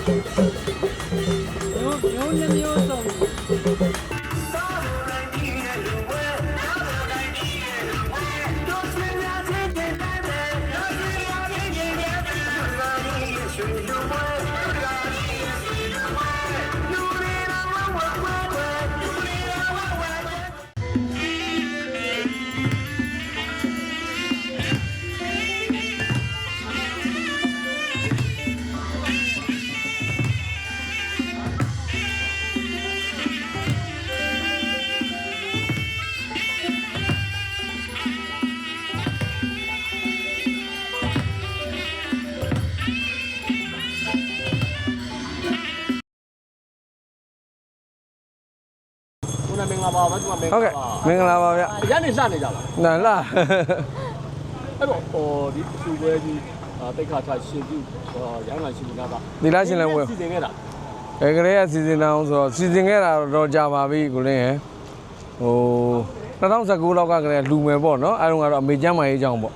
မျိုးနှမျိုးစုံမင်္ဂလာပါဗျာမင်္ဂလာပါဟုတ်ကဲ့မင်္ဂလာပါဗျာရနေစနေကြပါနားလားအဲ့တော့ဒီသူပွဲကြီးတိတ်ခါချရှင်ပြုရန်လာရှင်နေတာပါဒီလားရှင်လည်းဝယ်စီစဉ်ခဲ့တာကဲကလေးကစီစဉ်အောင်ဆိုတော့စီစဉ်ခဲ့တာတော့ကြာပါပြီကိုလင်းရယ်ဟို2019လောက်ကကလေးလူမယ်ပေါ့နော်အဲ့တော့ကတော့အမေကျမ်းမာရေးကြောင်းပေါ့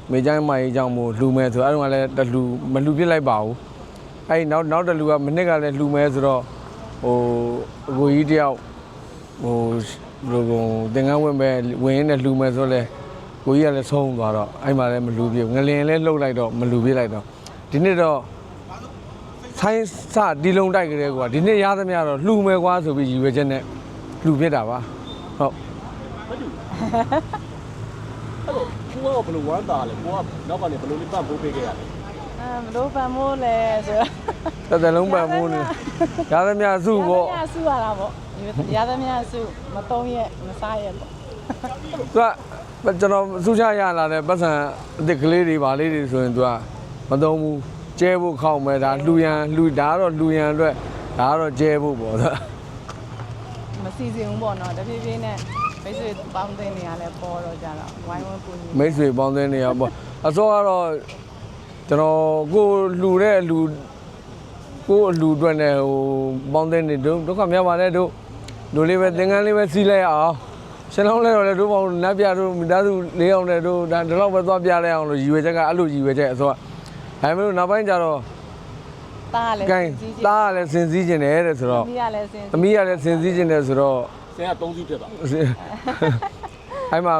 အမေကျမ်းမာရေးကြောင်းမို့လူမယ်ဆိုအဲ့တော့ကလည်းတလူမလူပြစ်လိုက်ပါဘူးအဲ့နောက်တလူကမနစ်ကလည်းလူမယ်ဆိုတော့ဟိုအကိုကြီးတယောက်ဟိုလိုတင်ကန်းဝင်ပဲဝင်ရင်းနဲ့လှူမယ်ဆိုလဲကိုကြီးကလည်းဆုံးသွားတော့အဲ့မှာလည်းမလူပြငလင်လည်းလှုပ်လိုက်တော့မလူပြလိုက်တော့ဒီနေ့တော့ဆိုင်းစတီလုံးတိုက်ကြတဲ့ကွာဒီနေ့ရသမျှတော့လှူမယ်ကွာဆိုပြီးရည်ရွယ်ချက်နဲ့လှူပြတာပါဟုတ်အဲ့တော့ကိုကဘယ်လိုဝမ်းသာလဲကိုကနောက်ကနေဘယ်လိုလေးပတ်ဖို့ပေးခဲ့ရလဲမလို့ပန်မိုးလဲဆိုတော့တလုံးပန်မိုးနေရသမျှစုပေါ့ရသမျှစုရတာပေါ့ရသမျှစုမသုံးရက်မစားရက်ပေါ့သူကကျွန်တော်စုချရလာတဲ့ပတ်စံအစ်စ်ကလေးတွေပါလေးတွေဆိုရင်သူကမသုံးဘူးကျဲဖို့ခောက်မယ်ဒါလှူရန်ဒါကတော့လှူရန်အတွက်ဒါကတော့ကျဲဖို့ပေါ့သူမစီစဉ်ဘူးပေါ့နော်တဖြည်းဖြည်းနဲ့မိတ်ဆွေပေါင်းသိနေရလဲပေါ်တော့ကြတော့ဝိုင်းဝန်းပူညီမိတ်ဆွေပေါင်းသိနေရပေါ့အစောကတော့ကျွန်တော်ကိုလှူတဲ့အလှူကိုအလှူအတွက်နဲ့ဟိုပေါင်းသိနေတို့ဒုက္ခများပါလေတို့လေးပဲသင်္ကန်းလေးပဲစီးလိုက်အောင်ရှင်လုံးလဲတော့လေတို့ပေါင်းနတ်ပြတို့မိသားစု၄အောင်နဲ့တို့ဒါဒီလောက်ပဲသွားပြလိုက်အောင်လို့ရည်ရွယ်ချက်ကအဲ့လိုရည်ရွယ်ချက်အစောဒါပေမဲ့နောက်ပိုင်းကျတော့တားလည်းစင်စည်းခြင်းတယ်တဲ့ဆိုတော့သမီးကလည်းစင်စည်းခြင်းတယ်ဆိုတော့ဆင်က3စီးဖြစ်ပါအဲ့မှာ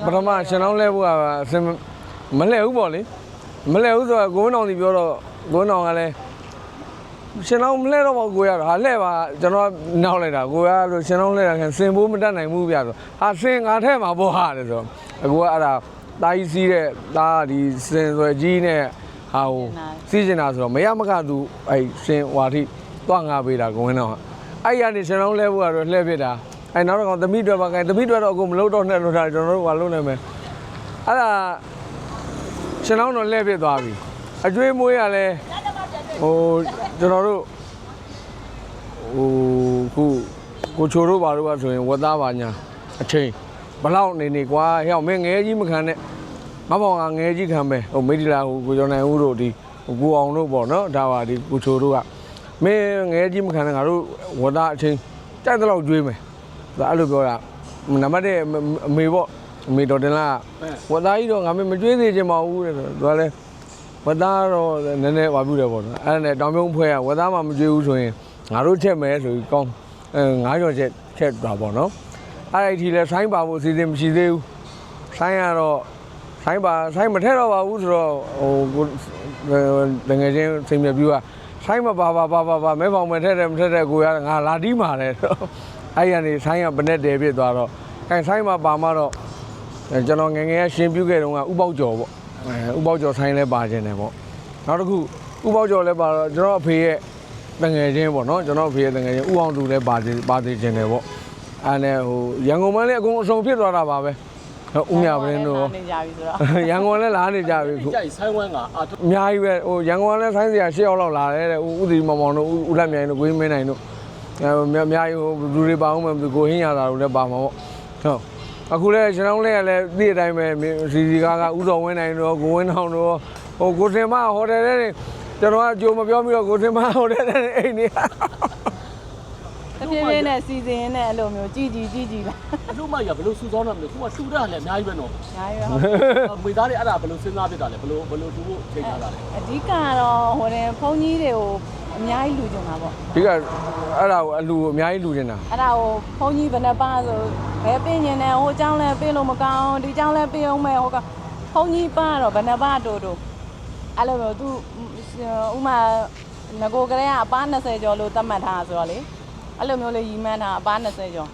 ပထမရှင်လုံးလဲဖို့ကအစင်မလဲဘူးပေါ့လေမလဲဘူးဆိုတော့ကိုဝင်းအောင်စီပြောတော့ကိုဝင်းအောင်ကလည်းရှင်လုံးမလဲတော့ပါကိုရတော့ဟာလဲပါကျွန်တော်နောက်လိုက်တာကိုရလို့ရှင်လုံးလဲတာခင်စင်ဖို့မတတ်နိုင်ဘူးဗျဆိုဟာစင်ငါထဲမှာပေါ့ဟာတယ်ဆိုတော့အကူကအဲ့ဒါတာကြီးစီးတဲ့တာဒီစင်ဆွဲကြီးနဲ့ဟာဟိုစီးကျင်တာဆိုတော့မရမကသူအဲ့စင်ဟွာထိသွားငါပေးတာကိုဝင်းတော့အဲ့ရနေရှင်လုံးလဲဖို့ကတော့လှည့်ဖြစ်တာအဲ့နောက်တော့သမီးတွေပါခိုင်းသမီးတွေတော့အကုန်မလုပ်တော့နဲ့လို့ဒါကျွန်တော်တို့ကလုပ်နေမယ်အဲ့ဒါရှင်လုံးတော့လှည့်ဖြစ်သွားပြီအကျွေးမွေးရလဲဟိုကျွန်တော်တို့ဟိုကိုချိုတို့ဘာလို့ဆိုရင်ဝတ်သားပါညာအချိန်ဘလောက်နေကွာဟဲ့မင်းငယ်ကြီးမခံနဲ့ငါဘောင်ကငယ်ကြီးခံပဲဟိုမိဒီလာဟိုကိုကျော်နိုင်ဦးတို့ဒီကိုအောင်တို့ပေါ့နော်ဒါပါဒီကိုချိုတို့ကမင်းငယ်ကြီးမခံနဲ့ငါတို့ဝတ်သားအချိန်ကြိုက်တဲ့လောက်ကျွေးမယ်ဒါအဲ့လိုပြောတာနံပါတ်1အမေပေါ့အမေတော်တင်လာဝတ်သားကြီးတော့ငါမကျွေးသေးချင်ပါဘူးတဲ့သူကလည်းဝတ်သားတော့နည်းနည်းဝါပြူတယ်ပေါ့နော်အဲ့ဒါနဲ့တောင်ပြုံးဖွဲကဝတ်သားမှမကျွေးဘူးဆိုရင်ငါတို့ချက်မယ်ဆိုပြီးကောင်း9ကျော်ချက်တာပေါ့နော်အဲ့ဒီလဲဆိုင်းပါဖို့အစီအစဉ်မရှိသေးဘူးဆိုင်းကတော့ဆိုင်းမထက်တော့ပါဘူးဆိုတော့ဟိုတကယ်ချင်းစိတ်မြပြူကဆိုင်းမပါမဲပေါင်မထက်တယ်မထက်တဲ့ကိုရငါလာတီးမာတယ်အဲ့ရနေဆိုင်းကဘနဲ့တယ်ဖြစ်သွားတော့အဲဆိုင်းမပါမှတော့ကျွန်တော်ငယ်ငယ်ရှင်ပြူခဲ့တုန်းကဥပေါက်ကျော်ပေါ့ဥပေါက်ကျော်ဆိုင်းလဲပါခြင်းတယ်ပေါ့နောက်တစ်ခုဥပေါက်ကျော်လဲပါတော့ကျွန်တော်အဖေရဲ့တငယ်ချင်းပေါ့နော်ကျွန်တော်အဖေရဲ့တငယ်ချင်းဥအောင်သူလဲပါသေးခြင်းတယ်ပေါ့အဲ့နဲ့ဟိုရန်ကုန်မှာလည်းအကုန်အစုံဖြစ်သွားတာပါပဲဦးမြပင်းတို့နေကြပြီဆိုတော့ရန်ကုန်လည်းလာနေကြပြီခုကြိုက်ဆိုင်းဝမ်းကအများကြီးပဲဟိုရန်ကုန်ကလည်းဆိုင်းစရာ10ယောက်လောက်လာတယ်တဲ့ဦးတီမောင်မောင်တို့ဦးလက်မြိုင်တို့ကိုင်းမင်းနိုင်တို့အများကြီးဟိုလူတွေပါအောင်မယ်ကိုဟင်းရတာတို့လည်းပါမှာပေါ့ဟုတ်အခုလည်းကျွန်တော်လည်းဒီအတိုင်းပဲစီကားကဥတော်ဝင်းနိုင်တို့ကိုဝင်းအောင်တို့ဟိုကိုစင်မဟိုတယ်တဲ့ကျွန်တော်ကကြိုမပြောပြီးတော့ကိုစင်မဟိုတယ်တဲ့အိမ်နေတဖြ ဖြည်းဖြည်းနဲ့စီစဉ်နဲ့အဲ့လိုမျိုးကြည်လာ အလို့မရဘလို့စူစောင်းတာမလို့ခုကလှူတာလည်းအများကြီးပဲနော် ညာရွယ်ဟုတ် မိသားတွေအဲ့ဒါဘလို့စဉ်းစားဖြစ်တာလဲဘလို့လှူဖို့ချိန်ထားတာလဲ အဓိကတော့ဟိုတဲ့ဘုန်းကြီးတွေကိုအများကြီးလူကျင်တာပေါ့ ဒီကအဲ့ဒါကိုအလူအများကြီးလူနေတာ အဲ့ဒါကိုဘုန်းကြီးဘယ်နှပါဆိုဘယ်ပြင်နေတယ်ဟိုเจ้าလဲပြင်လို့မကောင်းဒီเจ้าလဲပြင်အောင်မယ်ဟိုကဘုန်းကြီးပါတော့ဘယ်နှပါတို့အဲ့လိုမျိုးသူဥမာငကိုကလေးကအပား20ကျော်လို့သတ်မှတ်ထားဆိုတော့လေအဲ့လိုမျိုးလေးရီမှန်းတာအပား20ကျော်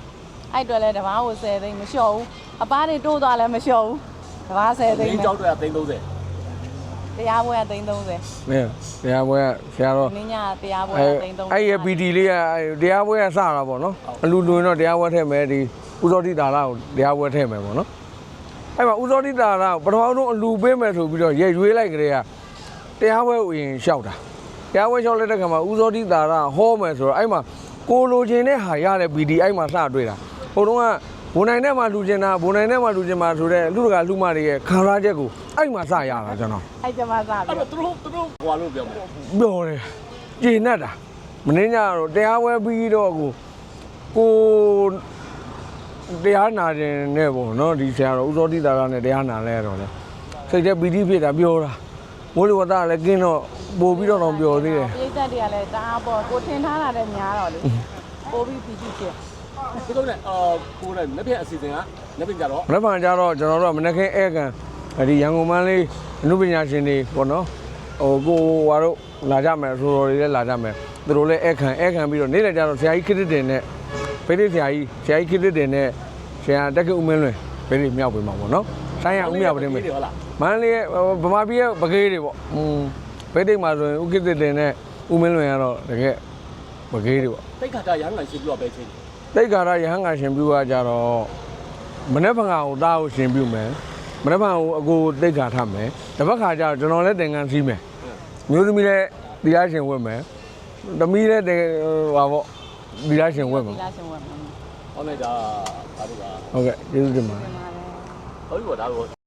အဲ့အတွက်လဲတဘာကို10သိန်းမလျှော့ဘူးအပားတွေတိုးသွားလဲမလျှော့ဘူးတဘာ10သိန်း ဒီ ပဲ ကြောက်တော့330 တရားပွဲက330 မင်းတရားပွဲကဆရာတော် နင်းညတရားပွဲက330 အဲ့ရ PD လေးကတရားပွဲကစတာပေါ့နော်အလူလူရင်တော့တရားပွဲထည့်မယ်ဒီဥဇောတိတာလာကိုတရားပွဲထည့်မယ်ပေါ့နော်အဲ့မှာဥဇောတိတာလာကိုပထမဆုံးအလူပေးမယ်ဆိုပြီးတော့ရွေးလိုက်ကြတဲ့ကတရားပွဲကိုရင်လျှောက်တာတရားပွဲလျှောက်လိုက်တဲ့ခါမှာဥဇောတိတာလာဟောမယ်ဆိုတော့အဲ့မှာကိုလိုချင်တဲ့ဟာရတဲ့ PD အဲ့မှာစတွေ့တာဟိုတုန်းကဘုံနိုင်ထဲမှာလူချင်တာဘုံနိုင်ထဲမှာလူချင်မှာဆိုတဲ့လူတကာလူမတွေရဲ့ခံစားချက်ကိုအဲ့မှာစရတာကျွန်တော် အဲ့ကျမစား အဲ့ ပြီ တော့သူတို့ဟွာလို့ပြောမှာ ပြောတယ်ကျေနပ်တာမင်းညတော့တရားဝဲပြီးတော့ကိုတရားနာခြင်းနဲ့ပေါ့နော်ဒီဆရာတော်ဥဇောတိတာရနဲ့တရားနာလဲတော့လေစိတ်ထဲပီတိဖြစ်တာပြောတာမိုးလေဝသလည်းကင်းတော့ပို့ပြီးတော့ပြောသေးတယ် ပြိတ္တတွေကလည်းတအားပေါ့ကိုထင်ထားတာလည်းများတော့လေပို့ပြီးပြီးဖြစ် ဒီကုန်းနဲ့ကိုယ်နဲ့လက်ပြအစီအစဉ်ကလက်ပြကြတော့ မနေ့ကကြတော့ကျွန်တော်တို့ကမနေ့ကဧကန်ဒီရန်ကုန်မန်းလေးအနုပညာရှင်တွေပေါ့နော်ဟိုကိုဟာတို့လာကြမယ်ဆိုတော်တွေလည်းလာကြမယ်သူတို့လည်းဧကန်ပြီးတော့နေ့လည်းကြတော့ဆရာကြီးခရစ်တင်နဲ့ဖိလိဆရာကြီးခရစ်တင်နဲ့ဆရာတက္ကဦးမင်းလွင်ဖိလိမြောက်ပေးမှာပေါ့နော်ဆိုင်ရဦးမြောက်ပေးမယ် ဟုတ်လား မန်းလေးဗမာပြည်ရဲ့ပကေးတွေပေါ့ဖိလိမှာဆိုရင်ဦးခရစ်တင်နဲ့ဦးမင်းလွင်ကတော့တကယ်ပကေးတွေပေါ့ တိတ်ခါကရဟန်းကရှင်ပြပဲချင်း တိတ်ကာရရဟန်းကရှင်ပြုကကြတော့မနေ့ကကိုတားကိုရှင်ပြုမယ်မနေ့ကကိုအကိုတိတ်ကာထမယ်တစ်ပတ်ခါကျတော့ကျွန်တော်လည်းတင်ကန်းစီးမယ်မျိုးသမီးလည်းတရားရှင်ဝတ်မယ်သမီးလည်းဟာပေါ့တရားရှင်ဝတ်မယ် ဒီလားရှင်ဝတ်မှာ ဟောလိုက်တာဒါတို့က ဟုတ်ကဲ့ကျေးဇူးတင်ပါတယ် ဒီမှာလည်း ဟုတ်ပြီပေါ့ဒါတော့